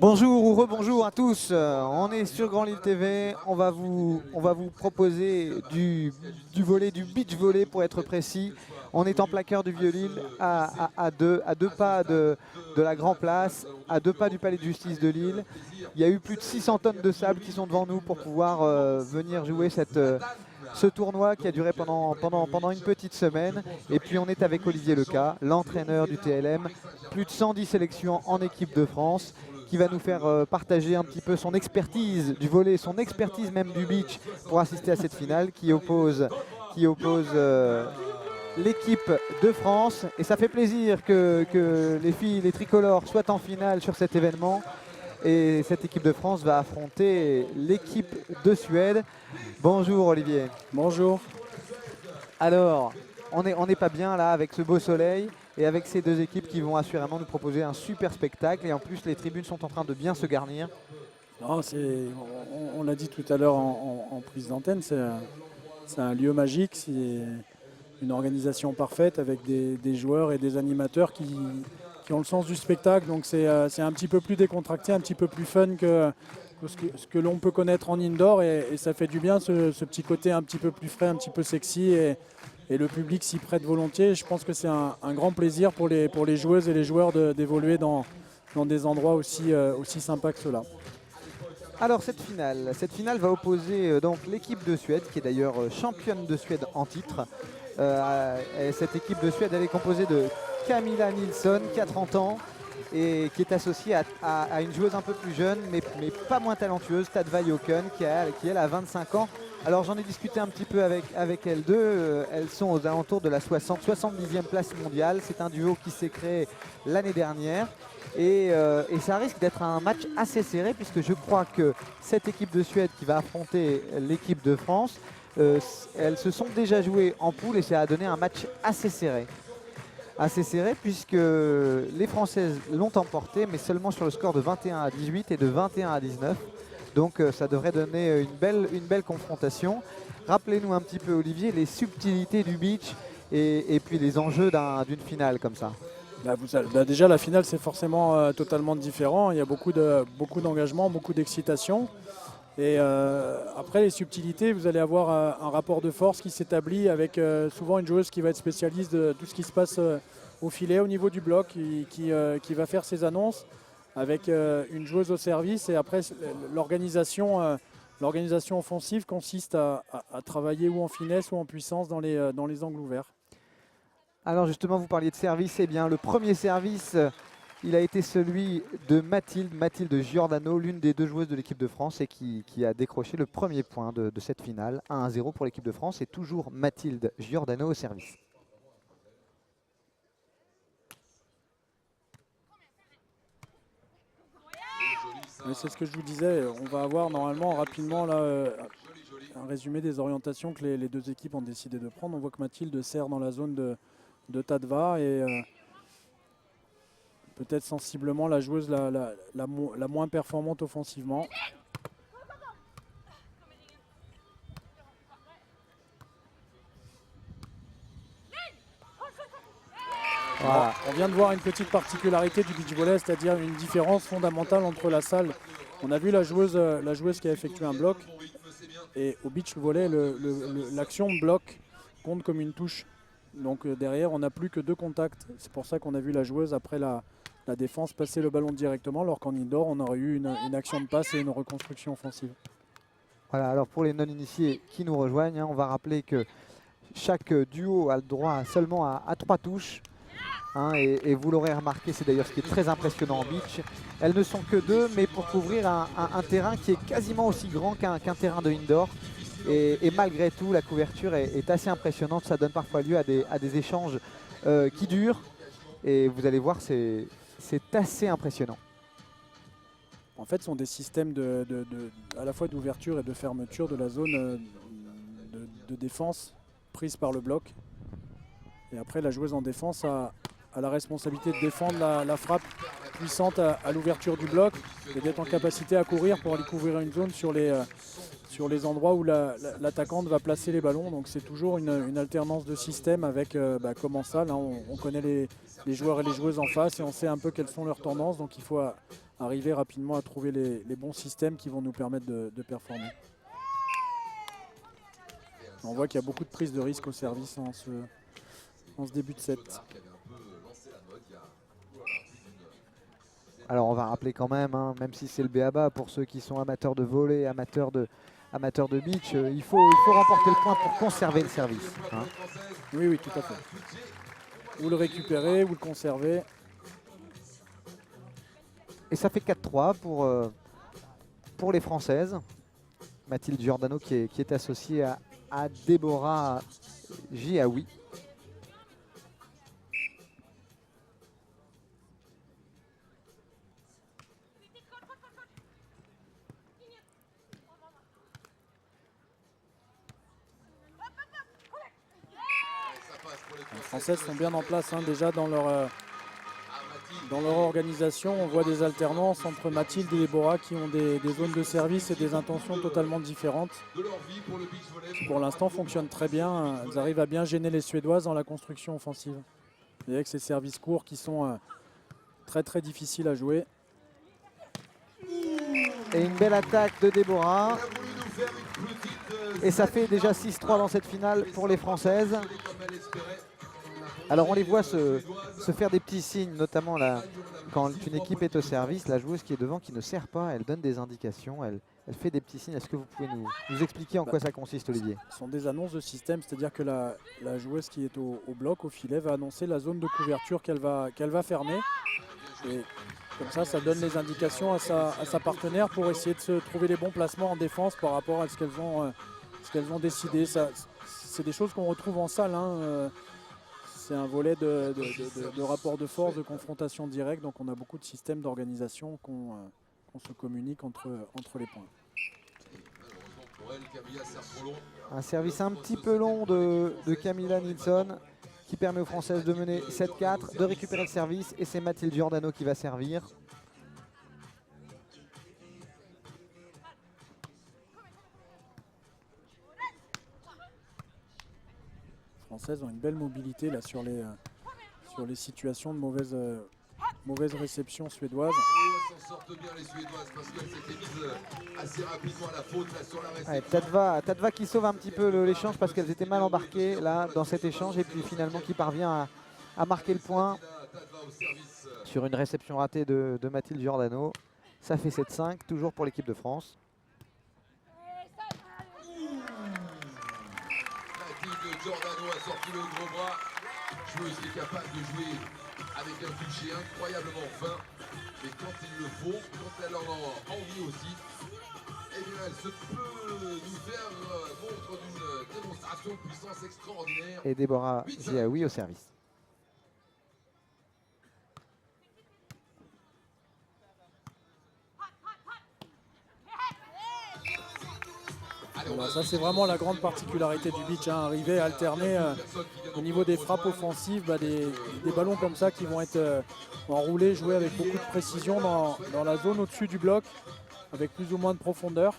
Bonjour ou rebonjour à tous, on est sur Grand Lille TV, on va vous proposer du volley, du beach volley pour être précis. On est en plaqueur du Vieux-Lille à deux pas de la Grand Place, à 2 pas du Palais de Justice de Lille. Il y a eu plus de 600 tonnes de sable qui sont devant nous pour pouvoir venir jouer ce tournoi qui a duré pendant une petite semaine. Et puis on est avec Olivier Leca, l'entraîneur du TLM, plus de 110 sélections en équipe de France, qui va nous faire partager un petit peu son expertise du volley, son expertise même du beach pour assister à cette finale qui oppose l'équipe de France. Et ça fait plaisir que les filles, les tricolores, soient en finale sur cet événement. Et cette équipe de France va affronter l'équipe de Suède. Bonjour Olivier. Bonjour. Alors, on n'est pas bien là avec ce beau soleil et avec ces deux équipes qui vont assurément nous proposer un super spectacle. Et en plus, les tribunes sont en train de bien se garnir. Non, on l'a dit tout à l'heure en prise d'antenne, c'est un lieu magique, c'est une organisation parfaite avec des joueurs et des animateurs qui ont le sens du spectacle. Donc c'est un petit peu plus décontracté, un petit peu plus fun que ce que l'on peut connaître en indoor. Et ça fait du bien, ce petit côté un petit peu plus frais, un petit peu sexy. Et le public s'y prête volontiers. Je pense que c'est un grand plaisir pour les joueuses et les joueurs d'évoluer dans des endroits aussi sympas que ceux-là. Alors cette finale va opposer donc l'équipe de Suède, qui est d'ailleurs championne de Suède en titre. Et cette équipe de Suède, elle est composée de Camilla Nilsson, qui a 30 ans, et qui est associée à une joueuse un peu plus jeune, mais pas moins talentueuse, Tadva Joken, qui elle a 25 ans. Alors j'en ai discuté un petit peu avec elles deux, elles sont aux alentours de la 70e place mondiale. C'est un duo qui s'est créé l'année dernière. Et ça risque d'être un match assez serré, puisque je crois que cette équipe de Suède qui va affronter l'équipe de France, elles se sont déjà jouées en poule et ça a donné un match assez serré. Assez serré puisque les Françaises l'ont emporté, mais seulement sur le score de 21-18 et de 21-19. Donc ça devrait donner une belle confrontation. Rappelez-nous un petit peu, Olivier, les subtilités du beach et puis les enjeux d'une finale comme ça. Déjà, la finale, c'est forcément totalement différent. Il y a beaucoup d'engagement, beaucoup d'excitation. Et après, les subtilités, vous allez avoir un rapport de force qui s'établit avec souvent une joueuse qui va être spécialiste de tout ce qui se passe au filet, au niveau du bloc, qui va faire ses annonces avec une joueuse au service. Et après, l'organisation offensive consiste à travailler ou en finesse ou en puissance dans les angles ouverts. Alors justement, vous parliez de service. Eh bien, le premier service, il a été celui de Mathilde Giordano, l'une des deux joueuses de l'équipe de France et qui a décroché le premier point de cette finale. 1-0 pour l'équipe de France et toujours Mathilde Giordano au service. C'est ce que je vous disais, on va avoir normalement rapidement là, un résumé des orientations que les deux équipes ont décidé de prendre. On voit que Mathilde sert dans la zone de Tadva et peut-être sensiblement la joueuse la moins performante offensivement. Voilà. On vient de voir une petite particularité du beach volley, c'est-à-dire une différence fondamentale entre la salle. On a vu la joueuse qui a effectué un bloc et au beach volley, l'action bloc compte comme une touche. Donc derrière, on n'a plus que 2 contacts. C'est pour ça qu'on a vu la joueuse après la défense passer le ballon directement, alors qu'en indoor, on aurait eu une action de passe et une reconstruction offensive. Voilà, alors pour les non-initiés qui nous rejoignent, on va rappeler que chaque duo a le droit seulement à 3 touches. Et vous l'aurez remarqué, c'est d'ailleurs ce qui est très impressionnant en beach. Elles ne sont que 2, mais pour couvrir un terrain qui est quasiment aussi grand qu'un terrain de indoor. Et malgré tout, la couverture est assez impressionnante. Ça donne parfois lieu à des échanges qui durent. Et vous allez voir, c'est assez impressionnant. En fait, ce sont des systèmes à la fois d'ouverture et de fermeture de la zone de défense prise par le bloc. Et après, la joueuse en défense a la responsabilité de défendre la frappe puissante à l'ouverture du bloc et d'être en capacité à courir pour aller couvrir une zone sur sur les endroits où l'attaquante va placer les ballons. Donc c'est toujours une alternance de système avec, comme en salle, hein, on connaît les joueurs et les joueuses en face et on sait un peu quelles sont leurs tendances. Donc il faut arriver rapidement à trouver les bons systèmes qui vont nous permettre de performer. On voit qu'il y a beaucoup de prise de risque au service en ce début de set. Alors on va rappeler quand même, hein, même si c'est le b.a.-ba pour ceux qui sont amateurs de volley, amateurs de beach, il faut remporter le point pour conserver le service. Hein. Oui, tout à fait. Ou le récupérer, ou le conserver. Et ça fait 4-3 pour les Françaises. Mathilde Giordano qui est associée à Déborah Giaoui. Les Françaises sont bien en place hein, déjà dans leur organisation. On voit des alternances entre Mathilde et Déborah qui ont des zones de service et des intentions totalement différentes. Qui pour l'instant fonctionnent très bien. Elles arrivent à bien gêner les Suédoises dans la construction offensive. Et avec ces services courts qui sont très très difficiles à jouer. Et une belle attaque de Déborah. Et ça fait déjà 6-3 dans cette finale pour les Françaises. Alors on les voit se faire des petits signes, notamment là, quand une équipe est au service, la joueuse qui est devant, qui ne sert pas, elle donne des indications, elle fait des petits signes. Est-ce que vous pouvez nous expliquer en quoi ça consiste, Olivier? Ce sont des annonces de système, c'est-à-dire que la joueuse qui est au bloc, au filet, va annoncer la zone de couverture qu'elle va fermer. Et comme ça donne les indications à sa partenaire pour essayer de se trouver les bons placements en défense par rapport à ce qu'elles ont décidé. C'est des choses qu'on retrouve en salle. Hein. C'est un volet de rapport de force, de confrontation directe. Donc on a beaucoup de systèmes d'organisation qu'on se communique entre les points. Un service un petit peu long de Camilla Nilsson qui permet aux Françaises de mener 7-4, de récupérer le service. Et c'est Mathilde Giordano qui va servir. Les Françaises ont une belle mobilité là, sur les situations de mauvaise réception suédoise. Ouais, Tadva qui sauve un petit peu l'échange parce qu'elles étaient mal embarquées là dans cet échange et puis finalement qui parvient à marquer le point sur une réception ratée de Mathilde Giordano. Ça fait 7-5, toujours pour l'équipe de France. Giordano a sorti le gros bras. Joueuse qui est capable de jouer avec un toucher incroyablement fin. Mais quand il le faut, quand elle en a envie aussi, eh bien elle se peut nous faire montre d'une démonstration de puissance extraordinaire. Et Déborah Giaoui au service. Voilà, ça c'est vraiment la grande particularité du beach, hein, arriver à alterner au niveau des frappes offensives, des ballons comme ça qui vont être enroulés, joués avec beaucoup de précision dans la zone au-dessus du bloc, avec plus ou moins de profondeur.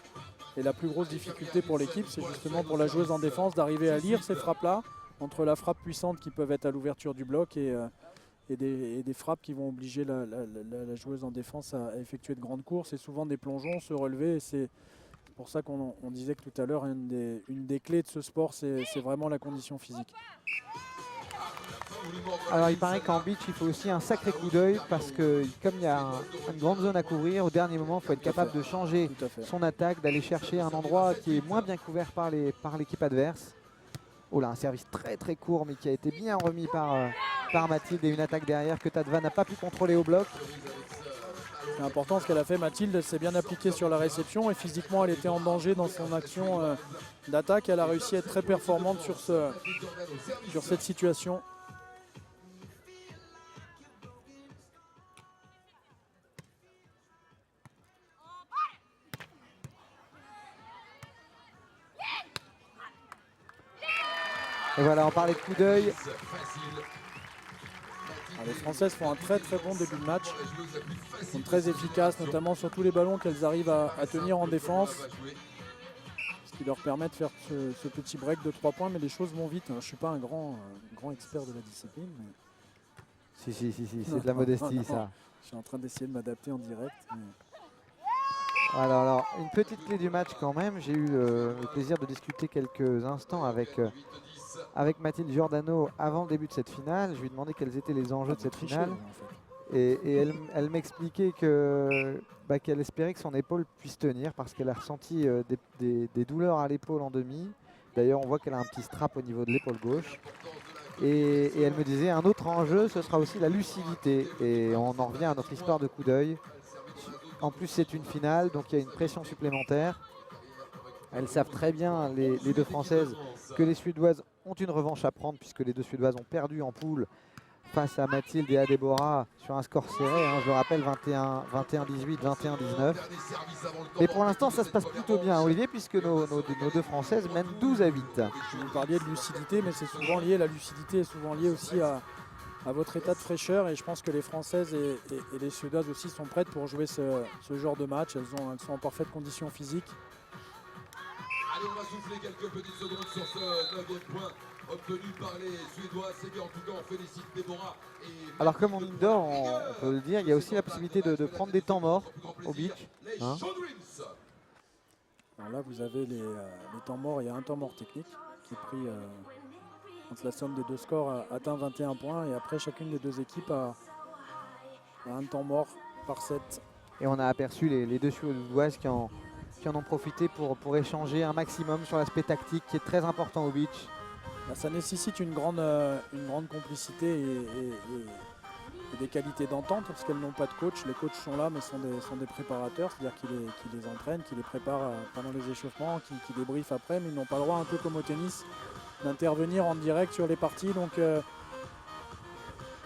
Et la plus grosse difficulté pour l'équipe, c'est justement pour la joueuse en défense d'arriver à lire ces frappes-là, entre la frappe puissante qui peuvent être à l'ouverture du bloc et des frappes qui vont obliger la joueuse en défense à effectuer de grandes courses et souvent des plongeons, se relever. C'est pour ça qu'on disait que tout à l'heure, une des clés de ce sport, c'est vraiment la condition physique. Alors il paraît qu'en beach, il faut aussi un sacré coup d'œil parce que comme il y a une grande zone à couvrir, au dernier moment, il faut être capable de changer son attaque, d'aller chercher un endroit qui est moins bien couvert par l'équipe adverse. Oh là, un service très très court mais qui a été bien remis par Mathilde et une attaque derrière que Tadva n'a pas pu contrôler au bloc. C'est important ce qu'elle a fait, Mathilde, elle s'est bien appliquée sur la réception et physiquement elle était en danger dans son action d'attaque. Elle a réussi à être très performante sur cette situation. Et voilà, on parlait de coup d'œil. Les Françaises font un très très bon début de match. Elles sont très efficaces, notamment sur tous les ballons qu'elles arrivent à tenir en défense. qui leur permet de faire ce petit break de 3 points, mais les choses vont vite. Je ne suis pas un grand expert de la discipline. Mais... Si, c'est de la modestie, ça. Je suis en train d'essayer de m'adapter en direct. Mais... Alors, une petite clé du match quand même. J'ai eu le plaisir de discuter quelques instants avec Mathilde Giordano avant le début de cette finale. Je lui ai demandé quels étaient les enjeux de cette finale. Et elle m'expliquait qu'elle espérait que son épaule puisse tenir parce qu'elle a ressenti des douleurs à l'épaule en demi. D'ailleurs, on voit qu'elle a un petit strap au niveau de l'épaule gauche. Et elle me disait, un autre enjeu, ce sera aussi la lucidité. Et on en revient à notre histoire de coup d'œil. En plus, c'est une finale, donc il y a une pression supplémentaire. Elles savent très bien, les deux Françaises, que les Suédoises ont une revanche à prendre puisque les deux Suédoises ont perdu en poule face à Mathilde et à Déborah sur un score serré, je le rappelle, 21-18, 21-19. Mais pour l'instant, ça se passe plutôt bien, Olivier, puisque nos deux Françaises mènent 12-8. Vous parliez de lucidité, mais c'est souvent lié, la lucidité est souvent liée aussi à votre état de fraîcheur, et je pense que les Françaises et les Suédoises aussi sont prêtes pour jouer ce genre de match. Elles sont en parfaite condition physique. Allez, on va souffler quelques petites secondes sur ce 9e point obtenu par les Suédois. C'est bien, en tout cas, on félicite Déborah. Alors comme en indoor, on peut le dire, il y a aussi la possibilité de prendre des temps morts au beach. Alors là, vous avez les temps morts. Il y a un temps mort technique qui est pris quand la somme des deux scores atteint 21 points. Et après, chacune des deux équipes a un temps mort par set. Et on a aperçu les deux Suédoises qui en ont profité pour échanger un maximum sur l'aspect tactique qui est très important au beach. Ça nécessite une grande complicité et des qualités d'entente parce qu'elles n'ont pas de coach. Les coachs sont là mais sont des préparateurs, c'est-à-dire qu'ils les entraînent, qu'ils les préparent pendant les échauffements, qui débriefent après, mais ils n'ont pas le droit, un peu comme au tennis, d'intervenir en direct sur les parties. Donc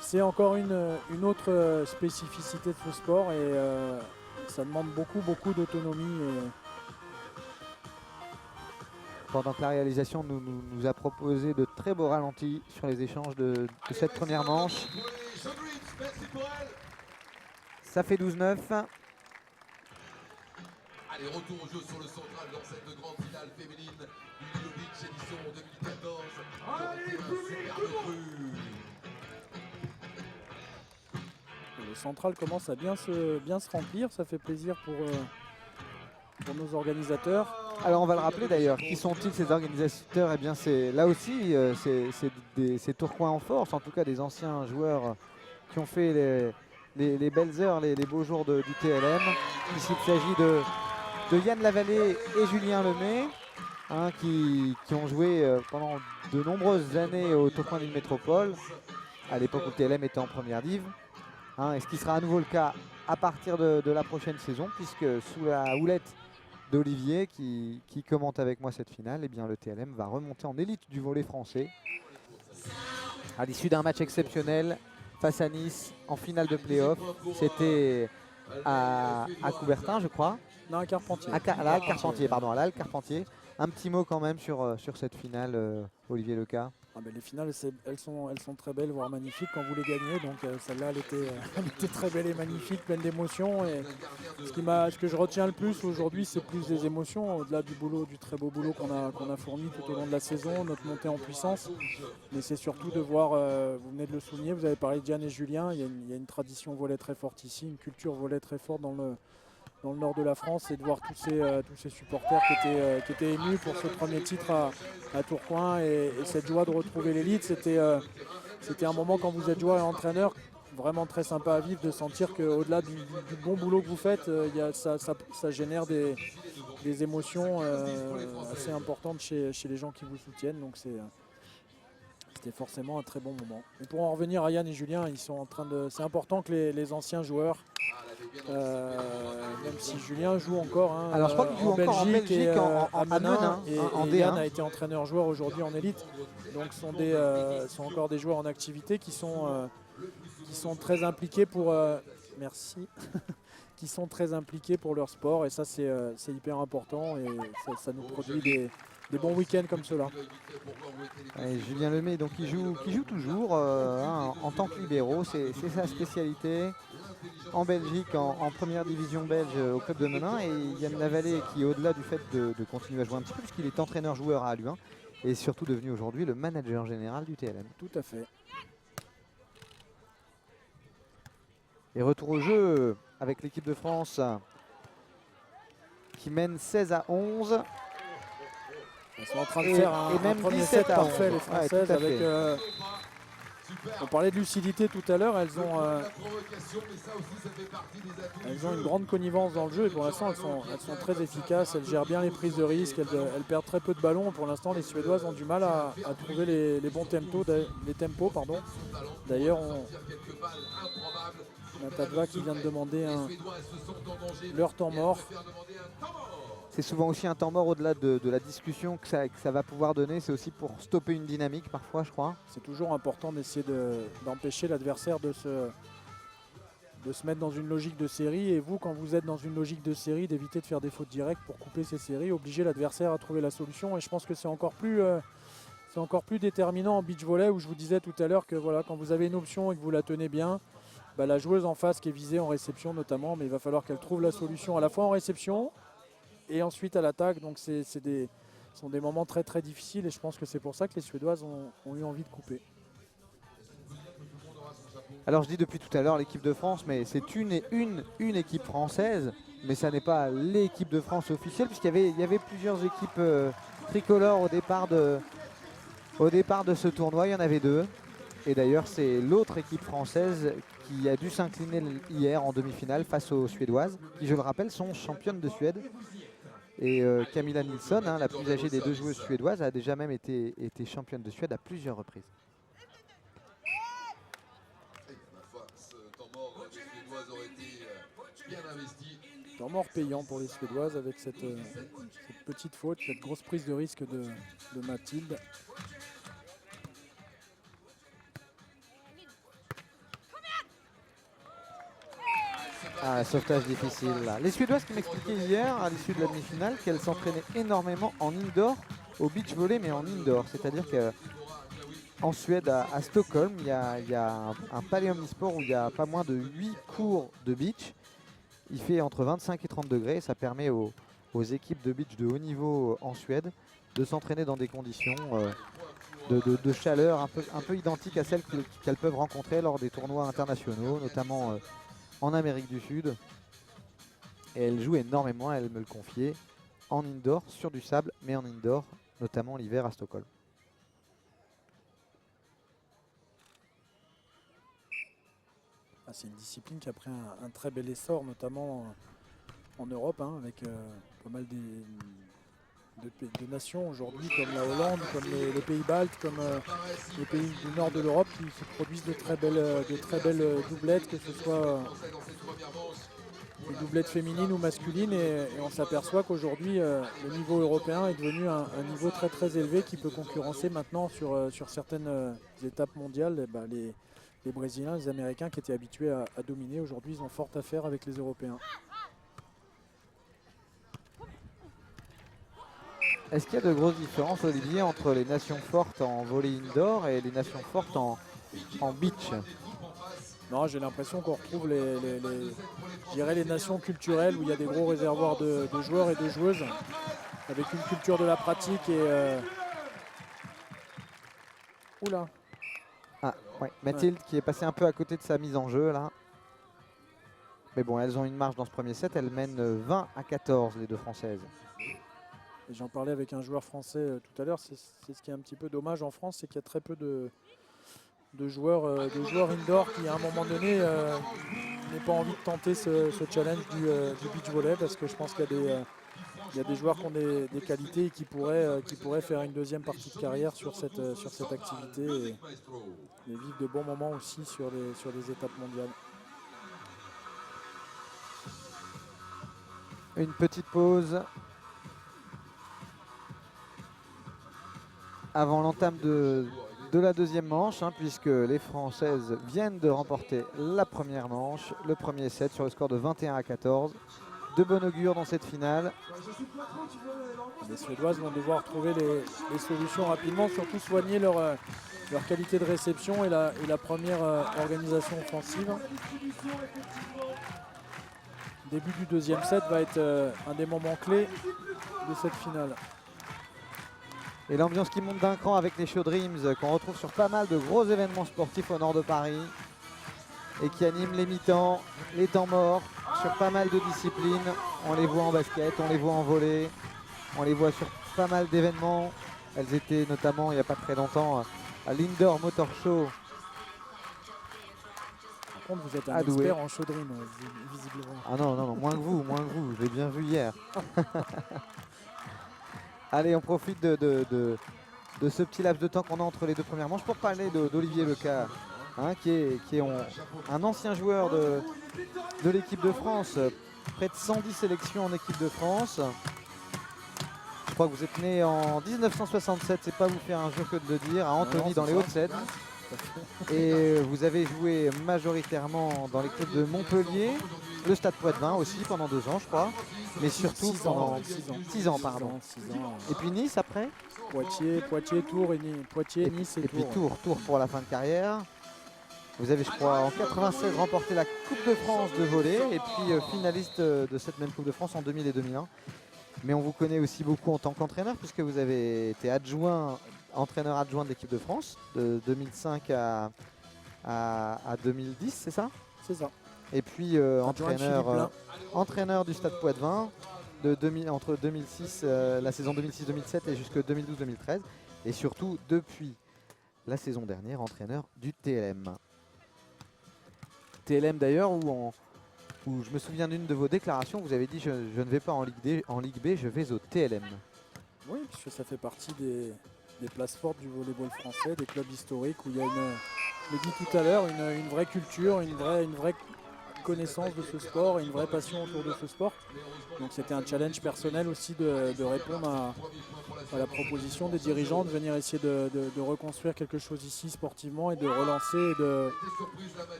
c'est encore une autre spécificité de ce sport et ça demande beaucoup d'autonomie. Pendant que la réalisation nous a proposé de très beaux ralentis sur les échanges de cette première manche. Ça fait 12-9. Allez, retour au jeu sur le central dans cette grande finale féminine du Lilo Beach édition 2014. Le central commence à bien se remplir, ça fait plaisir pour nos organisateurs. Alors on va le rappeler d'ailleurs, qui sont-ils ces organisateurs? Eh bien là aussi, c'est Tourcoing en force, en tout cas des anciens joueurs qui ont fait les belles heures, les beaux jours du TLM. Ici il s'agit de Yann Lavallée et Julien Lemay, qui ont joué pendant de nombreuses années au Tourcoing d'une métropole, à l'époque où le TLM était en première div. Et ce qui sera à nouveau le cas à partir de la prochaine saison, puisque sous la houlette d'Olivier qui commente avec moi cette finale, eh bien le TLM va remonter en élite du volley français à l'issue d'un match exceptionnel face à Nice en finale de play-off. C'était à Coubertin, je crois. Non, à Carpentier. À la Halle Carpentier, pardon, à la Halle Carpentier. Un petit mot quand même sur cette finale, Olivier Leca. Les finales, elles sont très belles, voire magnifiques quand vous les gagnez. Donc celle-là, elle était très belle et magnifique, pleine d'émotions. Et ce que je retiens le plus aujourd'hui, c'est plus des émotions, au-delà du très beau boulot qu'on a fourni tout au long de la saison, notre montée en puissance. Mais c'est surtout de voir, vous venez de le souligner, vous avez parlé de Diane et Julien, il y a une tradition volley très forte ici, une culture volley très forte dans le nord de la France, et de voir tous ces supporters qui étaient émus pour ce premier titre à Tourcoing et cette joie de retrouver l'élite. C'était un moment, quand vous êtes joueur et entraîneur, vraiment très sympa à vivre, de sentir qu'au-delà du bon boulot que vous faites, ça génère des émotions assez importantes chez les gens qui vous soutiennent. Donc c'était forcément un très bon moment. Et pour en revenir à Yann et Julien, c'est important que les anciens joueurs, même si Julien joue encore alors je crois qu'il joue encore en Belgique et en Menin, en et D1. Yann a été entraîneur-joueur aujourd'hui en élite, donc sont encore des joueurs en activité qui sont très impliqués pour qui sont très impliqués pour leur sport, et ça c'est hyper important, et ça nous produit des bons week-ends comme cela. Julien Lemay, donc qui joue toujours en tant que libéraux, c'est sa spécialité. en Belgique, en première division belge au club de Menin. Et Yann Lavallée qui, au-delà du fait de continuer à jouer un petit peu, puisqu'il est entraîneur-joueur à Aluin, est surtout devenu aujourd'hui le manager général du TLM. Tout à fait. Et retour au jeu avec l'équipe de France qui mène 16-11. Ils sont en train de Et- faire et un même premier 17 set à parfait, 11. les Françaises. Ouais, tout à Avec, fait. on parlait de lucidité tout à l'heure. Elles ont une grande connivence dans le jeu et pour l'instant elles sont très efficaces. Elles gèrent bien les prises de risque. Elles perdent très peu de ballons. Pour l'instant, les Suédoises ont du mal à trouver les bons tempos. D'ailleurs, on a Tadva qui vient de demander leur temps mort. C'est souvent aussi un temps mort au-delà de la discussion que ça va pouvoir donner. C'est aussi pour stopper une dynamique parfois, je crois. C'est toujours important d'essayer d'empêcher l'adversaire de se mettre dans une logique de série. Et vous, quand vous êtes dans une logique de série, d'éviter de faire des fautes directes pour couper ces séries, obliger l'adversaire à trouver la solution. Et je pense que c'est encore plus déterminant en beach volley, où je vous disais tout à l'heure que voilà, quand vous avez une option et que vous la tenez bien, bah, la joueuse en face qui est visée en réception notamment, mais il va falloir qu'elle trouve la solution à la fois en réception et ensuite à l'attaque. Donc ce sont des moments très très difficiles et je pense que c'est pour ça que les Suédoises ont eu envie de couper. Alors je dis depuis tout à l'heure l'équipe de France, mais c'est une équipe française, mais ça n'est pas l'équipe de France officielle, puisqu'il y avait plusieurs équipes tricolores au départ de ce tournoi. Il y en avait deux. Et d'ailleurs, c'est l'autre équipe française qui a dû s'incliner hier en demi-finale face aux Suédoises, qui, je le rappelle, sont championnes de Suède. Et Camilla Nilsson, la plus âgée des deux joueuses suédoises, a déjà même été championne de Suède à plusieurs reprises. Temps mort payant pour les Suédoises avec cette petite faute, cette grosse prise de risque de Mathilde. Ah, sauvetage difficile là. Les Suédoises qui m'expliquaient hier à l'issue de la demi-finale qu'elles s'entraînaient énormément en indoor, au beach volley, mais en indoor. C'est-à-dire qu'en Suède, à Stockholm, il y a un palais omnisport où il y a pas moins de 8 cours de beach. Il fait entre 25 et 30 degrés. Ça permet aux équipes de beach de haut niveau en Suède de s'entraîner dans des conditions de chaleur un peu identiques à celles qu'elles peuvent rencontrer lors des tournois internationaux, notamment en Amérique du Sud. Et elle joue énormément, elle me le confiait, en indoor, sur du sable, mais en indoor, notamment l'hiver à Stockholm. C'est une discipline qui a pris un très bel essor, notamment en Europe, avec pas mal de nations aujourd'hui, comme la Hollande, comme les pays baltes, comme les pays du nord de l'Europe qui produisent de très belles doublettes, que ce soit des doublettes féminines ou masculines. Et on s'aperçoit qu'aujourd'hui, le niveau européen est devenu un niveau très très élevé qui peut concurrencer maintenant sur certaines étapes mondiales. Les Brésiliens, les Américains qui étaient habitués à dominer, aujourd'hui ils ont fort à faire avec les Européens. Est-ce qu'il y a de grosses différences, Olivier, entre les nations fortes en volley indoor et les nations fortes en beach? Non, j'ai l'impression qu'on retrouve les nations culturelles où il y a des gros réservoirs de joueurs et de joueuses avec une culture de la pratique et... Oula. Ah, ouais. Mathilde qui est passée un peu à côté de sa mise en jeu là. Mais bon, elles ont une marge dans ce premier set. Elles mènent 20-14 les deux Françaises. J'en parlais avec un joueur français tout à l'heure. C'est ce qui est un petit peu dommage en France, c'est qu'il y a très peu de joueurs indoor qui à un moment donné n'aient pas envie de tenter ce challenge du beach volley, parce que je pense qu'il y a des joueurs qui ont des qualités et qui pourraient faire une deuxième partie de carrière sur cette activité et vivre de bons moments aussi sur les étapes mondiales. Une petite pause avant l'entame de la deuxième manche, puisque les Françaises viennent de remporter la première manche, le premier set sur le score de 21-14. de bon augure dans cette finale. Les Suédoises vont devoir trouver les solutions rapidement, surtout soigner leur qualité de réception et la première organisation offensive. Début du deuxième set va être un des moments clés de cette finale. Et l'ambiance qui monte d'un cran avec les Show Dreams qu'on retrouve sur pas mal de gros événements sportifs au nord de Paris et qui animent les mi-temps, les temps morts sur pas mal de disciplines. On les voit en basket, on les voit en volley, on les voit sur pas mal d'événements. Elles étaient notamment il n'y a pas très longtemps à l'Indoor Motor Show. Par contre, vous êtes un Douai. expert en Show Dream, visiblement. Ah non, non, non, moins que vous, je l'ai bien vu hier. Allez, on profite de ce petit laps de temps qu'on a entre les deux premières manches pour parler d'Olivier Leca, hein, qui est un ancien joueur de l'équipe de France, près de 110 sélections en équipe de France. Je crois que vous êtes né en 1967, c'est pas vous faire un jeu que de le dire, à Antony dans les Hauts-de-Seine. Et vous avez joué majoritairement dans les clubs de Montpellier, le Stade Poitvin aussi pendant 2 ans je crois, mais surtout pendant 6 ans. Et puis Nice après Poitiers, Tours, Poitiers, Nice et puis Tours pour la fin de carrière. Vous avez je crois en 96 remporté la Coupe de France de volley et puis finaliste de cette même Coupe de France en 2000 et 2001. Mais on vous connaît aussi beaucoup en tant qu'entraîneur puisque vous avez été entraîneur adjoint de l'équipe de France de 2005 à 2010, c'est ça? C'est ça. Et puis entraîneur du Stade Poitvin entre 2006, la saison 2006-2007 et jusque 2012-2013. Et surtout depuis la saison dernière, entraîneur du TLM. TLM d'ailleurs où je me souviens d'une de vos déclarations, vous avez dit je ne vais pas en Ligue B, je vais au TLM. Oui, puisque ça fait partie des places fortes du volleyball français, des clubs historiques où il y a je l'ai dit tout à l'heure, une vraie culture, une vraie connaissance de ce sport et une vraie passion autour de ce sport. Donc c'était un challenge personnel aussi de répondre à la proposition des dirigeants, de venir essayer de reconstruire quelque chose ici sportivement et de relancer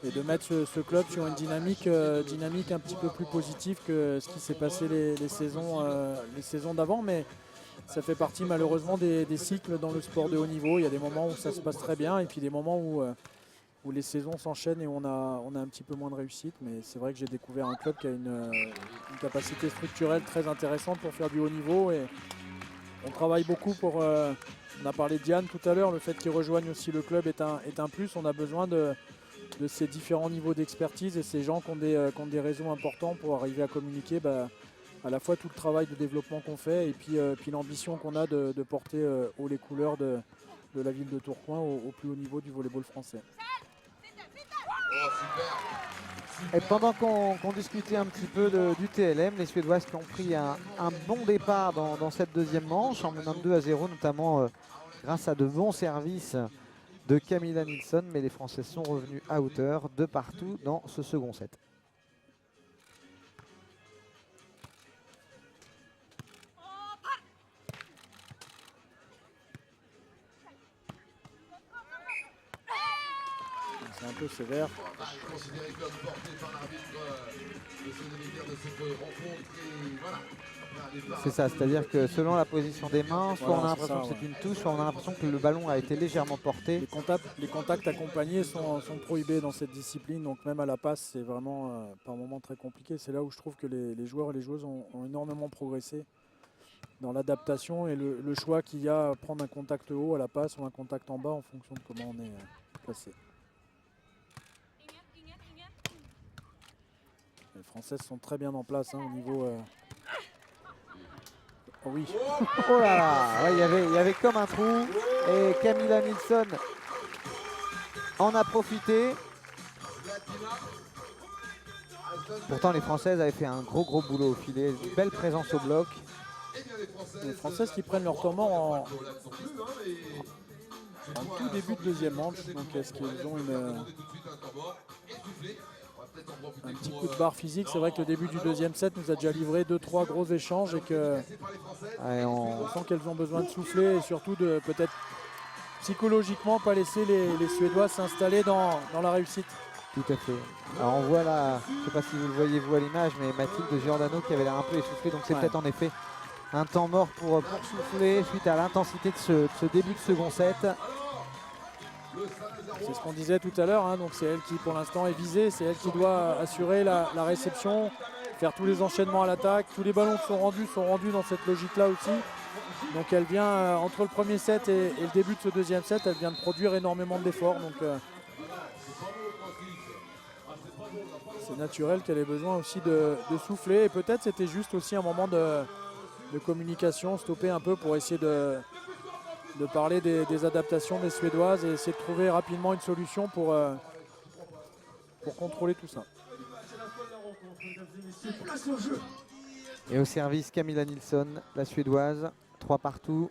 et de mettre ce club sur une dynamique un petit peu plus positive que ce qui s'est passé les saisons d'avant. Mais ça fait partie malheureusement des cycles dans le sport de haut niveau. Il y a des moments où ça se passe très bien et puis des moments où les saisons s'enchaînent et on a un petit peu moins de réussite. Mais c'est vrai que j'ai découvert un club qui a une capacité structurelle très intéressante pour faire du haut niveau. Et on travaille beaucoup on a parlé de Diane tout à l'heure, le fait qu'il rejoigne aussi le club est un plus. On a besoin de ces différents niveaux d'expertise et ces gens qui ont des réseaux importants pour arriver à communiquer à la fois tout le travail de développement qu'on fait et puis l'ambition qu'on a de porter haut les couleurs de la ville de Tourcoing au plus haut niveau du volleyball français. Et pendant qu'on discutait un petit peu du TLM, les Suédoises qui ont pris un bon départ dans cette deuxième manche en menant 2-0, notamment grâce à de bons services de Camilla Nilsson, mais les Françaises sont revenus à hauteur de partout dans ce second set. C'est un peu sévère. Considéré comme porté par l'arbitre de cette rencontre. Et voilà. C'est ça, c'est-à-dire que selon la position des mains, soit Voilà, on a l'impression que c'est une touche, soit on a l'impression que le ballon a été légèrement porté. Les contacts accompagnés sont prohibés dans cette discipline, donc même à la passe, c'est vraiment par moments très compliqué. C'est là où je trouve que les joueurs et les joueuses ont énormément progressé dans l'adaptation et le choix qu'il y a à prendre un contact haut à la passe ou un contact en bas en fonction de comment on est placé. Les Françaises sont très bien en place au niveau... Oh oui. Oh là là, ouais, il y avait comme un trou et Camilla Nilsson en a profité. Pourtant les Françaises avaient fait un gros boulot au filet, une belle présence au bloc. Les Françaises qui prennent leur tournant en tout début de deuxième manche. Donc est-ce qu'ils ont un petit coup de barre physique? C'est vrai que le début du deuxième set nous a déjà livré 2-3 gros échanges et que on sent qu'elles ont besoin de souffler et surtout de peut-être psychologiquement pas laisser les Suédois s'installer dans la réussite. Tout à fait. Alors on voit là, je ne sais pas si vous le voyez vous à l'image, mais Mathilde Giordano qui avait l'air un peu essoufflée, donc c'est Ouais. peut-être en effet un temps mort pour souffler suite à l'intensité de ce début de second set. C'est ce qu'on disait tout à l'heure, hein, donc c'est elle qui pour l'instant est visée, c'est elle qui doit assurer la réception, faire tous les enchaînements à l'attaque, tous les ballons sont rendus dans cette logique-là aussi. Donc elle vient, entre le premier set et le début de ce deuxième set, elle vient de produire énormément d'efforts. Donc c'est naturel qu'elle ait besoin aussi de souffler. Et peut-être c'était juste aussi un moment de communication, stopper un peu pour essayer de parler des adaptations des Suédoises et essayer de trouver rapidement une solution pour contrôler tout ça. Et au service, Camilla Nilsson, la Suédoise, 3 partout.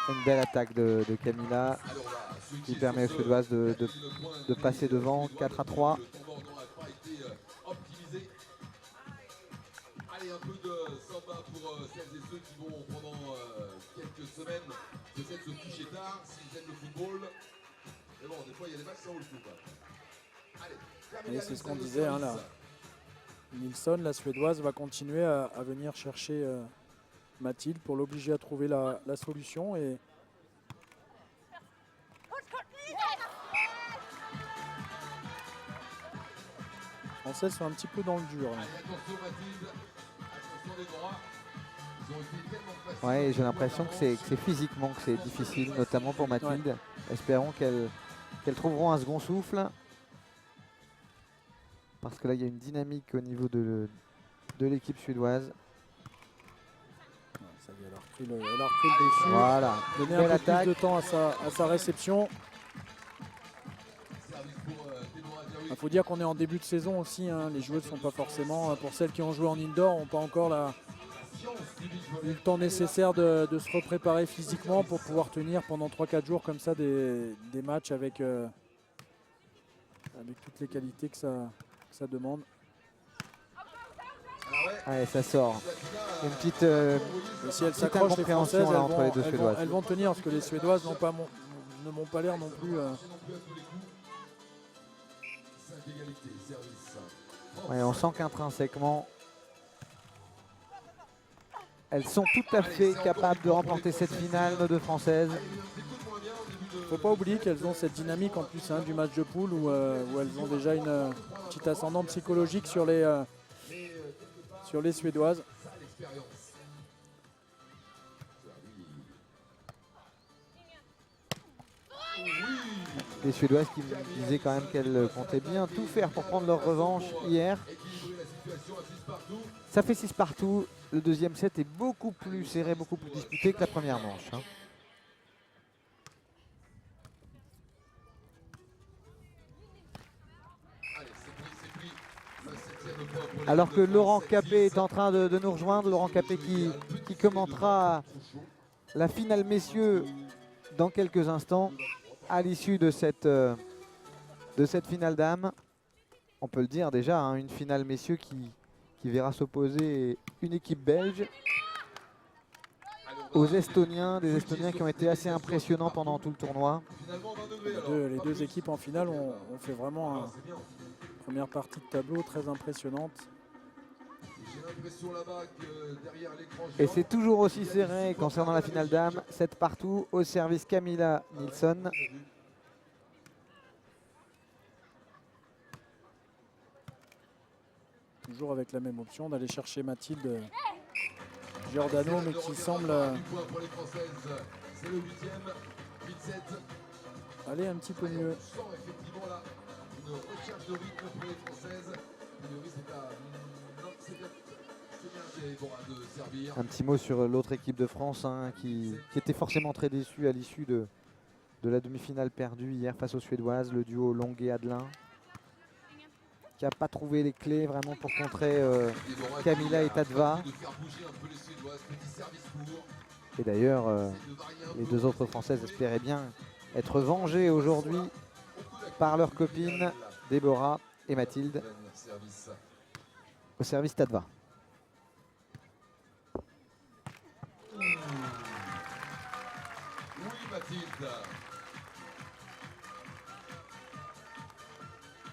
Une belle attaque de Camilla qui permet aux Suédoises de passer devant, 4-3. Allez, un peu de samba pour celles et ceux qui vont pendant quelques semaines peut-être se coucher tard s'ils aiment le football. Mais bon, des fois il y a des matchs, ça vaut le coup. Allez, Et c'est ce qu'on disait, hein, là. Nilsson, la Suédoise, va continuer à venir chercher Mathilde pour l'obliger à trouver la solution. Et les Françaises sont un petit peu dans le dur. Là. allez, attention Mathilde, attention les droits. Ils ont été tellement faciles. Ouais, j'ai l'impression que c'est physiquement que c'est difficile, notamment pour Mathilde. Ouais. Espérons qu'elles trouveront un second souffle. Parce que là, il y a une dynamique au niveau de l'équipe suédoise. Ça y est, elle a repris le dessus. Voilà. Donner un peu plus de temps à sa réception. Il faut dire qu'on est en début de saison aussi. Hein. Les joueuses ne sont pas forcément, pour celles qui ont joué en indoor, n'ont pas encore eu le temps nécessaire de se repréparer physiquement pour pouvoir tenir pendant 3-4 jours comme ça des matchs avec toutes les qualités que ça demande. Allez, ça sort. Une petite si elles s'accrochent, les Françaises, entre les deux Suédoises. Elles vont tenir parce que les Suédoises ne m'ont pas l'air non plus. Ouais, on sent qu'intrinsèquement, elles sont tout à fait capables de remporter cette finale, nos deux Françaises. Il ne faut pas oublier qu'elles ont cette dynamique en plus du match de poule où elles ont déjà une petite ascendant psychologique sur les Suédoises. Les Suédoises qui me disaient quand même qu'elles comptaient bien tout faire pour prendre leur revanche hier. Ça fait 6 partout. Le deuxième set est beaucoup plus serré, beaucoup plus disputé que la première manche. Hein. Alors que Laurent Capet est en train de nous rejoindre. Laurent Capet qui commentera la finale messieurs dans quelques instants. À l'issue de cette finale dames, on peut le dire déjà, hein, une finale messieurs qui verra s'opposer une équipe belge aux Estoniens, des Estoniens qui ont été assez impressionnants pendant tout le tournoi. Les deux équipes en finale ont fait vraiment une première partie de tableau très impressionnante. Et c'est toujours aussi serré concernant la finale dames, 7 partout au service Camilla Nilsson. Toujours avec la même option d'aller chercher Mathilde Giordano, mais qui semble aller un petit peu mieux. Un petit mot sur l'autre équipe de France hein, qui était forcément très déçue à l'issue de la demi-finale perdue hier face aux Suédoises, le duo Longuet-Adelin, qui n'a pas trouvé les clés vraiment pour contrer Camilla et Tadva. Et d'ailleurs, les deux autres Françaises espéraient bien être vengées aujourd'hui par leurs copines Déborah et Mathilde au service Tadva. tilt.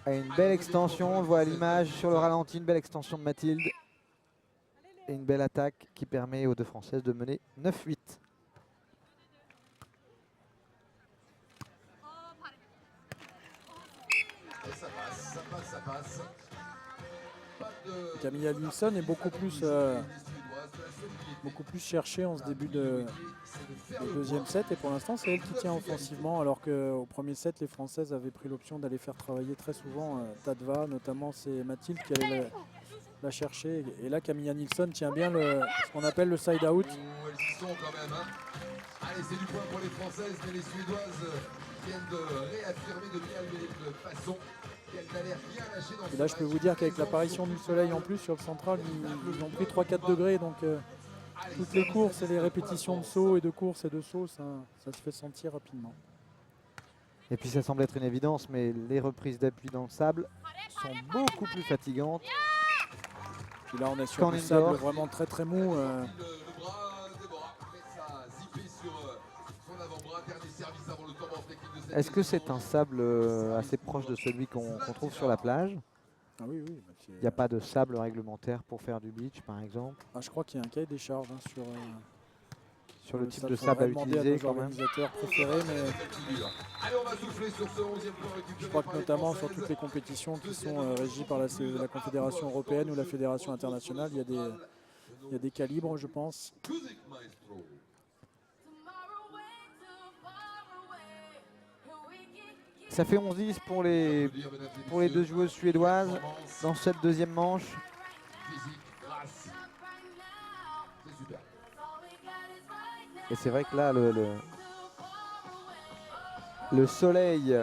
Et une belle extension, on le voit à l'image sur le ralenti, une belle extension de Mathilde. Et une belle attaque qui permet aux deux Françaises de mener 9-8. Et ça passe, ça passe, ça passe. Pas de... Camilla Nilsson est beaucoup plus cherchée en ce début de deuxième set. Et pour l'instant, c'est elle qui tient offensivement. Alors qu'au premier set, les Françaises avaient pris l'option d'aller faire travailler très souvent Tadva. Notamment, c'est Mathilde qui allait la chercher. Et là, Camilla Nilsson tient bien ce qu'on appelle le side-out. Elles y sont quand même. Hein. Allez, c'est du point pour les Françaises, mais les Suédoises viennent de réaffirmer de belle façon qu'elles n'allaient rien lâcher dans ce Et là, je peux vous dire qu'avec l'apparition du soleil en plus sur le central, ils ont pris 3-4 degrés. Donc, toutes les courses et les répétitions de sauts et de courses et de sauts, ça se fait sentir rapidement. Et puis ça semble être une évidence, mais les reprises d'appui dans le sable sont beaucoup plus fatigantes. Et là, on est sur du sable vraiment très très mou. Le bras de Déborah, mais ça a zippé sur son avant-bras. Dernier service avant le tournoi technique de cette Est-ce que c'est édition. un sable assez proche de celui qu'on trouve sur la plage? Ah oui, oui. Il n'y a pas de sable réglementaire pour faire du beach, par exemple? Je crois qu'il y a un cahier des charges Sur le type ça, de faudrait sable à demander utiliser nos quand même. organisateurs préférés, mais Allez, on va souffler sur ce 11e point récupéré je crois que par les notamment sur Françaises. toutes les compétitions qui sont régies par la Confédération européenne ou la Fédération internationale, il y a des calibres, je pense. Music Maestro. Ça fait 11-10 pour les deux joueuses suédoises dans cette deuxième manche. Physique, grâce. C'est super. Et c'est vrai que là, le soleil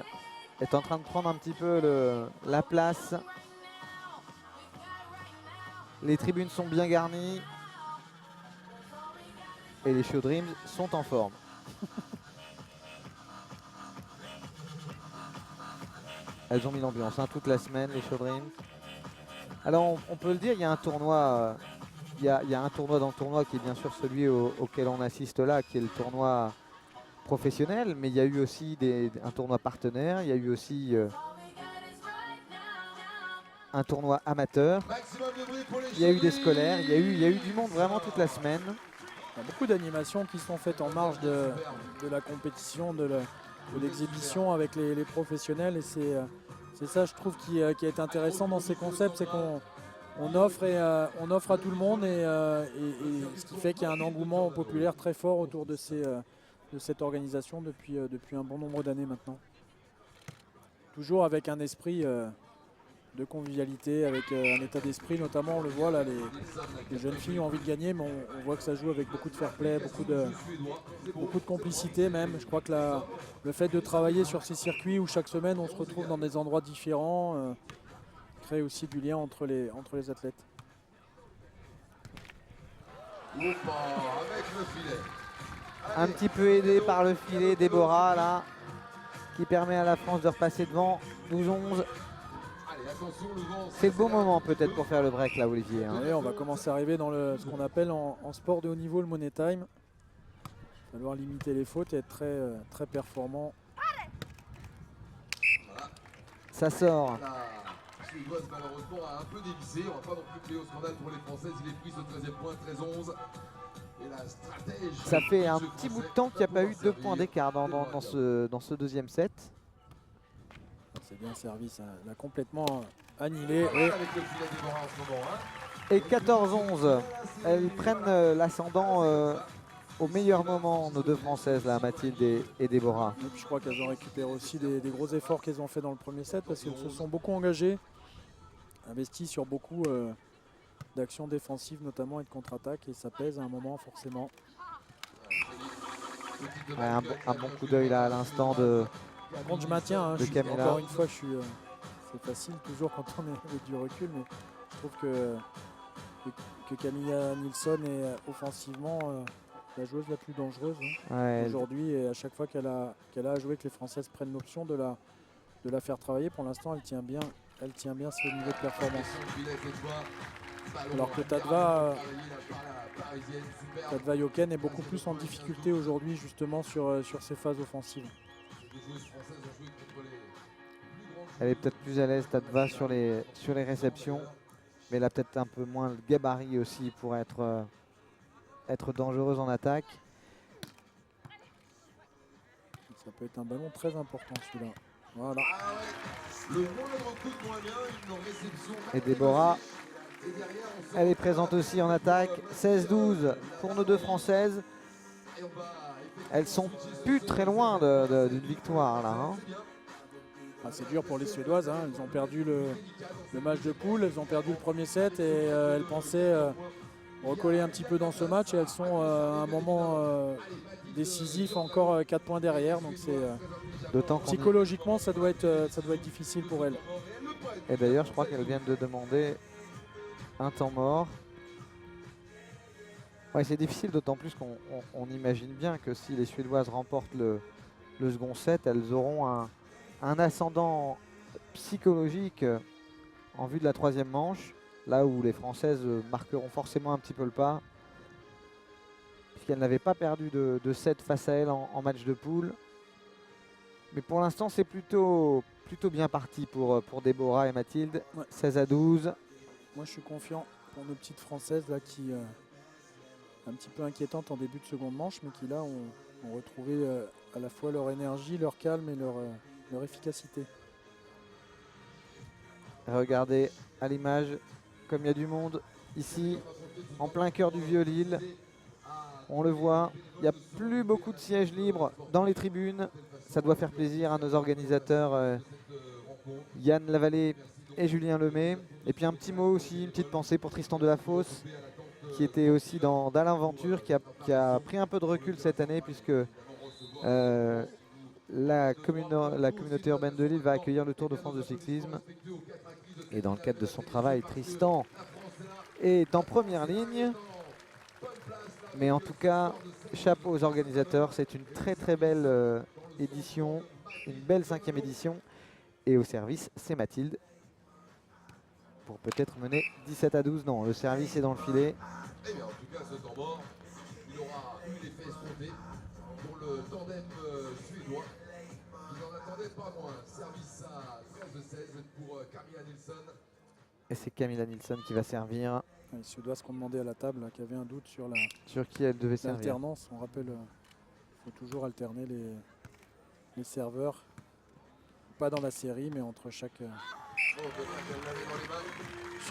est en train de prendre un petit peu la place. Les tribunes sont bien garnies. Et les Show Dreams sont en forme. Elles ont mis l'ambiance toute la semaine, les Show Dreams. Alors on peut le dire, il y a un tournoi. Il y a un tournoi dans le tournoi qui est bien sûr celui auquel on assiste là, qui est le tournoi professionnel, mais il y a eu aussi un tournoi partenaire, il y a eu aussi un tournoi amateur, Maximum de bruit pour les il y a eu des Show scolaires, il y a eu du monde vraiment toute la semaine. Il y a beaucoup d'animations qui sont faites en marge de la compétition, de l'exhibition avec les professionnels. Et c'est ça, je trouve, qui est intéressant dans ces concepts, c'est qu'on offre à tout le monde et ce qui fait qu'il y a un engouement populaire très fort autour de cette organisation depuis un bon nombre d'années maintenant. Toujours avec un esprit de convivialité, avec un état d'esprit, notamment on le voit là, les jeunes filles ont envie de gagner, mais on voit que ça joue avec beaucoup de fair play, beaucoup de complicité même. Je crois que le fait de travailler sur ces circuits où chaque semaine on se retrouve dans des endroits différents crée aussi du lien entre les athlètes. Oupa, avec le filet. Un petit peu aidé par le filet, Déborah là, qui permet à la France de repasser devant 12-11. C'est le bon moment peut-être pour faire le break là, Olivier. Allez, on va commencer à arriver dans ce qu'on appelle en sport de haut niveau le money time. Il va falloir limiter les fautes et être très, très performant. Ça sort. La Suédoise malheureusement a un peu dévissé. On va pas non plus crier au scandale pour les Françaises. Il est pris ce 13e point, 13-11. Et la stratège. Ça fait un petit bout de temps qu'il n'y a pas eu 2 points d'écart dans ce deuxième set. C'est bien servi, ça l'a complètement annihilé. Avec le filet Déborah en ce moment. Et 14-11, elles prennent l'ascendant au meilleur moment, nos deux Françaises, là, Mathilde et Déborah. Et puis je crois qu'elles ont récupéré aussi des gros efforts qu'elles ont fait dans le premier set parce qu'elles se sont beaucoup engagées, investies sur beaucoup d'actions défensives notamment et de contre-attaque, et ça pèse à un moment forcément. Ouais, un bon coup d'œil là à l'instant de Par contre, je maintiens, Camilla. encore une fois, c'est facile toujours quand on est avec du recul, mais je trouve que Camilla Nilsson est offensivement la joueuse la plus dangereuse aujourd'hui, et à chaque fois qu'elle a à jouer, que les Françaises prennent l'option de la faire travailler, pour l'instant elle tient bien ce niveau de performance. Alors que Tadva Joken est beaucoup plus en difficulté aujourd'hui justement sur ses phases offensives. Elle est peut-être plus à l'aise, Tadva, sur les réceptions. Mais elle a peut-être un peu moins le gabarit aussi pour être dangereuse en attaque. Ça peut être un ballon très important celui-là. Voilà. Et Déborah, elle est présente aussi en attaque. 16-12 pour nos deux Françaises. Elles sont plus très loin d'une victoire là. Hein. Ah, c'est dur pour les Suédoises. Hein. Elles ont perdu le match de poule, elles ont perdu le premier set et elles pensaient recoller un petit peu dans ce match. Et elles sont à un moment décisif, encore 4 points derrière. Donc c'est psychologiquement, ça doit être difficile pour elles. Et d'ailleurs, je crois qu'elles viennent de demander un temps mort. Ouais, c'est difficile, d'autant plus qu'on imagine bien que si les Suédoises remportent le second set, elles auront un ascendant psychologique en vue de la troisième manche, là où les Françaises marqueront forcément un petit peu le pas, puisqu'elles n'avaient pas perdu de set face à elles en match de poule. Mais pour l'instant, c'est plutôt bien parti pour Déborah et Mathilde. Ouais. 16-12. Moi, je suis confiant pour nos petites Françaises là, qui un petit peu inquiétantes en début de seconde manche, mais qui là ont retrouvé à la fois leur énergie, leur calme et leur efficacité. Regardez à l'image comme il y a du monde ici, en plein cœur du Vieux-Lille. On le voit, il n'y a plus beaucoup de sièges libres dans les tribunes. Ça doit faire plaisir à nos organisateurs Yann Lavallée et Julien Lemay. Et puis un petit mot aussi, une petite pensée pour Tristan Delafosse, qui était aussi dans l'aventure, qui a pris un peu de recul cette année, puisque la communauté urbaine de Lille va accueillir le Tour de France de cyclisme. Et dans le cadre de son travail, Tristan est en première ligne. Mais en tout cas, chapeau aux organisateurs, c'est une très très belle édition, une belle 5e édition. Et au service, c'est Mathilde. Pour peut-être mener 17-12. Non, le service est dans le filet. Eh bien, en tout cas, ce temps mort, il aura eu les fesses montées pour le tandem suédois. Il n'en attendait pas moins. Service à 13-16 pour Camilla Nilsson. Et c'est Camilla Nilsson qui va servir. Les Suédoises qu'on demandait à la table, là, qui avait un doute sur qui elle devait servir. L'alternance. On rappelle, il faut toujours alterner les serveurs. Pas dans la série, mais entre chaque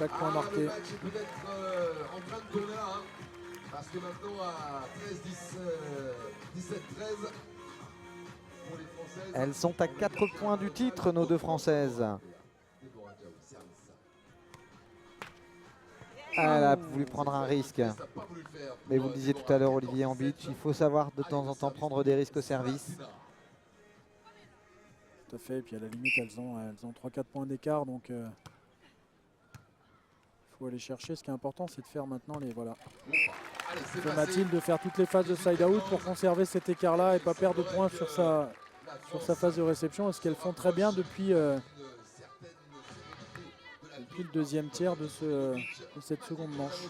point marqué. Le match est peut-être en train de tourner là, hein, parce que maintenant à 17-13 pour les Françaises. Elles sont à 4 points du titre, nos deux Françaises. Elle a voulu prendre un risque. Mais vous le disiez tout à l'heure, Olivier Ambitch, il faut savoir de temps en temps prendre des risques au service. Tout à fait, et puis à la limite, elles ont 3-4 points d'écart, donc il faut aller chercher. Ce qui est important, c'est de faire maintenant les... Voilà. C'est Mathilde de faire toutes les phases de side-out pour conserver cet écart-là et pas perdre de points sur sa phase de réception. Et ce qu'elles font très bien depuis le deuxième tiers de cette seconde manche.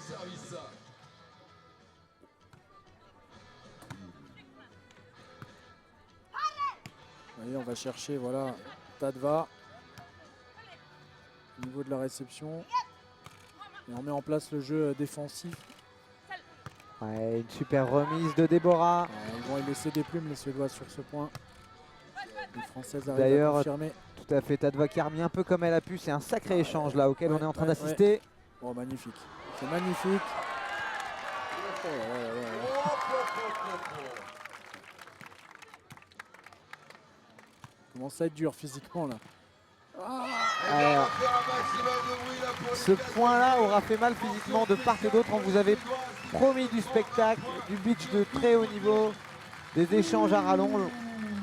Vous voyez, on va chercher, voilà, Tadva au niveau de la réception. Et on met en place le jeu défensif. Ouais, une super remise de Déborah. Ils vont y laisser des plumes, les Suédois, sur ce point. Les Françaises arrivent à confirmer. Tout à fait, Tadva qui a remis un peu comme elle a pu. C'est un sacré échange là auquel on est en train d'assister. Ouais. Oh, magnifique. C'est magnifique. Commence à être dur physiquement là. Alors, ce point-là aura fait mal physiquement de part et d'autre. On vous avait promis du spectacle, du beach de très haut niveau, des échanges à rallonge.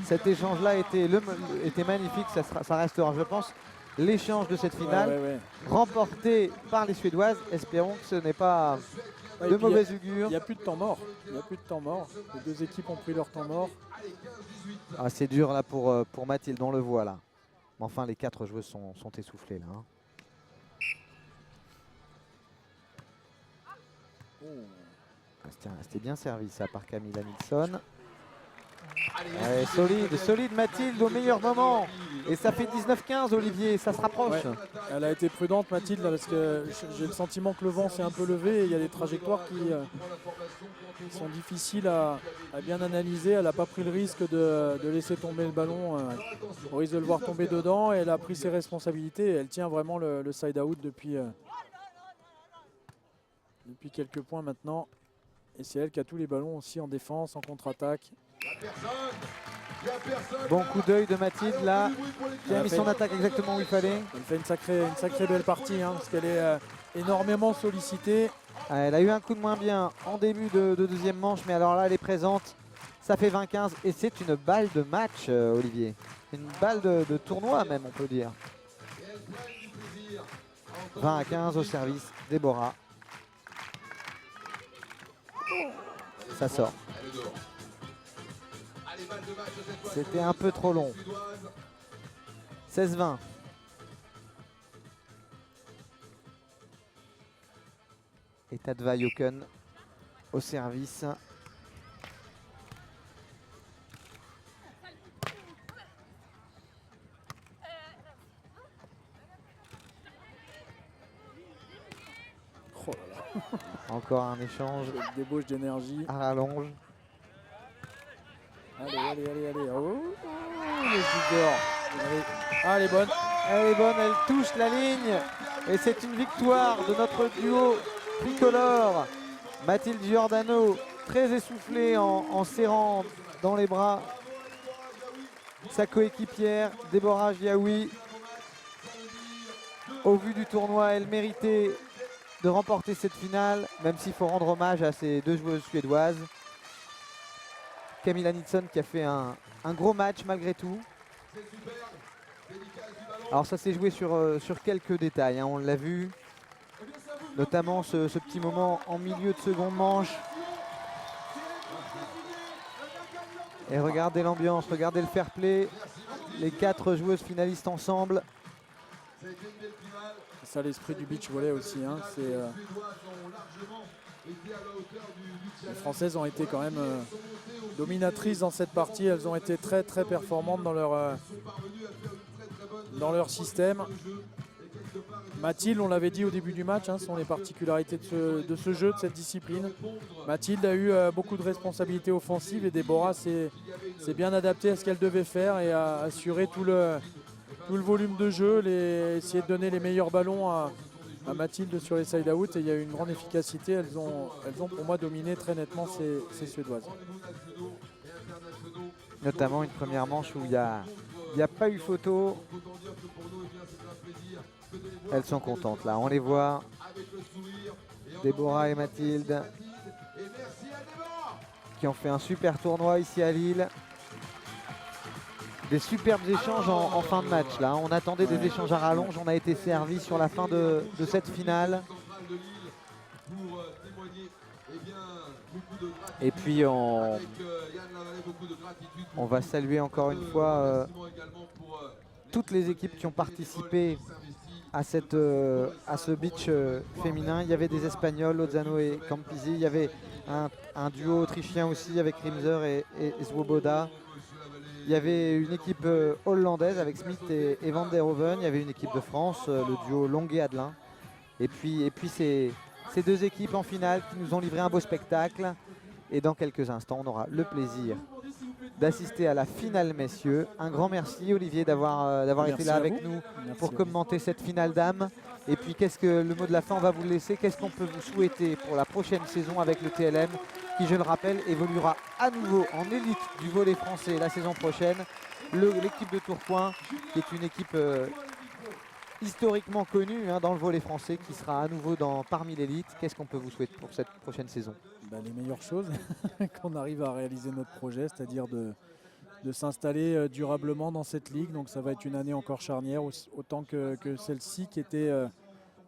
Cet échange-là était magnifique. Ça restera, je pense, l'échange de cette finale remporté par les Suédoises. Espérons que ce n'est pas de mauvais augure. Il n'y a plus de temps mort. Les deux équipes ont pris leur temps mort. Ah, c'est dur là pour Mathilde, on le voit là. Mais enfin, les 4 joueuses sont essoufflées là. Hein. C'était bien servi ça par Camilla Nilsson. Allez, Solide Mathilde au meilleur moment. Et ça fait 19-15 Olivier, ça se rapproche. Ouais. Elle a été prudente Mathilde là, parce que j'ai le sentiment que le vent s'est un peu levé et il y a des trajectoires qui sont difficiles à bien analyser. Elle n'a pas pris le risque de laisser tomber le ballon au risque de le voir tomber dedans, et elle a pris ses responsabilités et elle tient vraiment le side out depuis quelques points maintenant. Et c'est elle qui a tous les ballons aussi en défense, en contre-attaque. Bon coup d'œil de Mathilde là, qui a mis son attaque exactement où il fallait. Elle fait une sacrée belle partie parce qu'elle est énormément sollicitée. Elle a eu un coup de moins bien en début de deuxième manche, mais alors là elle est présente. Ça fait 20-15 et c'est une balle de match Olivier. Une balle de tournoi même on peut dire. 20-15 au service, Déborah. Ça sort. C'était un peu trop long. 16-20. Et Tadva Joken au service. Oh là là. Encore un échange Cette débauche d'énergie. à rallonge. Allez. Oh, le shoot dehors. Ah, elle est bonne. Elle est bonne, elle touche la ligne. Et c'est une victoire de notre duo tricolore. Mathilde Giordano, très essoufflée en serrant dans les bras sa coéquipière Déborah Giaoui. Au vu du tournoi, elle méritait de remporter cette finale, même s'il faut rendre hommage à ces deux joueuses suédoises. Camilla Nilsson qui a fait un gros match malgré tout. Alors ça s'est joué sur quelques détails, on l'a vu. Notamment ce petit moment en milieu de seconde manche. Et regardez l'ambiance, regardez le fair play. Les 4 joueuses finalistes ensemble. C'est ça l'esprit du beach volley aussi. Les Françaises ont été quand même dominatrices dans cette partie. Elles ont été très très performantes dans leur système. Mathilde, on l'avait dit au début du match, sont les particularités de ce jeu, de cette discipline. Mathilde a eu beaucoup de responsabilités offensives et Déborah s'est bien adaptée à ce qu'elle devait faire et a assuré tout le volume de jeu, essayer de donner les meilleurs ballons à Mathilde sur les side-out, et il y a eu une grande efficacité. Elles ont pour moi dominé très nettement ces Suédoises. Notamment une première manche où il n'y a pas eu photo. Elles sont contentes là, on les voit. Déborah et Mathilde qui ont fait un super tournoi ici à Lille. Des superbes échanges en fin de match là. On attendait des échanges à rallonge, on a été servi sur la fin de cette finale. Et puis on va saluer encore une fois toutes les équipes qui ont participé à ce beach féminin. Il y avait des Espagnols, Lozano et Campisi. Il y avait un duo autrichien aussi avec Rimser et Swoboda. Il y avait une équipe hollandaise avec Smith et Van der Hoven. Il y avait une équipe de France, le duo Longuet-Adelin. Et puis ces deux équipes en finale qui nous ont livré un beau spectacle. Et dans quelques instants, on aura le plaisir d'assister à la finale, messieurs. Un grand merci, Olivier, d'avoir été là avec nous pour commenter cette finale dames. Et puis, qu'est-ce que le mot de la fin, on va vous le laisser. Qu'est-ce qu'on peut vous souhaiter pour la prochaine saison avec le TLM, qui, je le rappelle, évoluera à nouveau en élite du volley français la saison prochaine. L'équipe de Tourcoing, qui est une équipe historiquement connue dans le volley français, qui sera à nouveau parmi l'élite. Qu'est-ce qu'on peut vous souhaiter pour cette prochaine saison? Les meilleures choses, qu'on arrive à réaliser notre projet, c'est-à-dire de s'installer durablement dans cette ligue. Donc ça va être une année encore charnière, autant que celle-ci qui était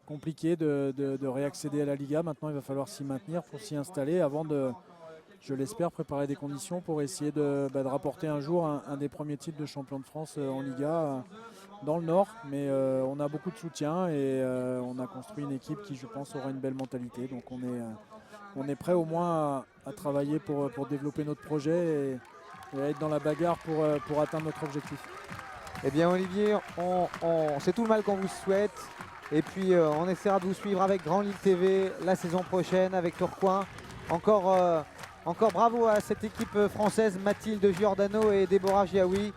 compliquée de réaccéder à la Liga. Maintenant, il va falloir s'y maintenir pour s'y installer avant de, je l'espère, préparer des conditions pour essayer de rapporter un jour un des premiers titres de champion de France en Liga dans le Nord. Mais on a beaucoup de soutien et on a construit une équipe qui, je pense, aura une belle mentalité. Donc on on est prêt au moins à travailler pour développer notre projet et à être dans la bagarre pour atteindre notre objectif. Eh bien Olivier, c'est tout le mal qu'on vous souhaite. Et puis on essaiera de vous suivre avec Grand Lille TV la saison prochaine avec Tourcoing. Encore bravo à cette équipe française, Mathilde Giordano et Déborah Giaoui,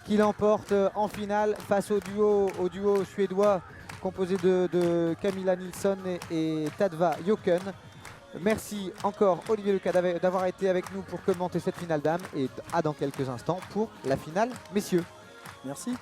qui l'emportent en finale face au duo suédois composé de Camilla Nilsson et Tadva Joken. Merci encore Olivier Leca d'avoir été avec nous pour commenter cette finale dames et à dans quelques instants pour la finale messieurs. Merci.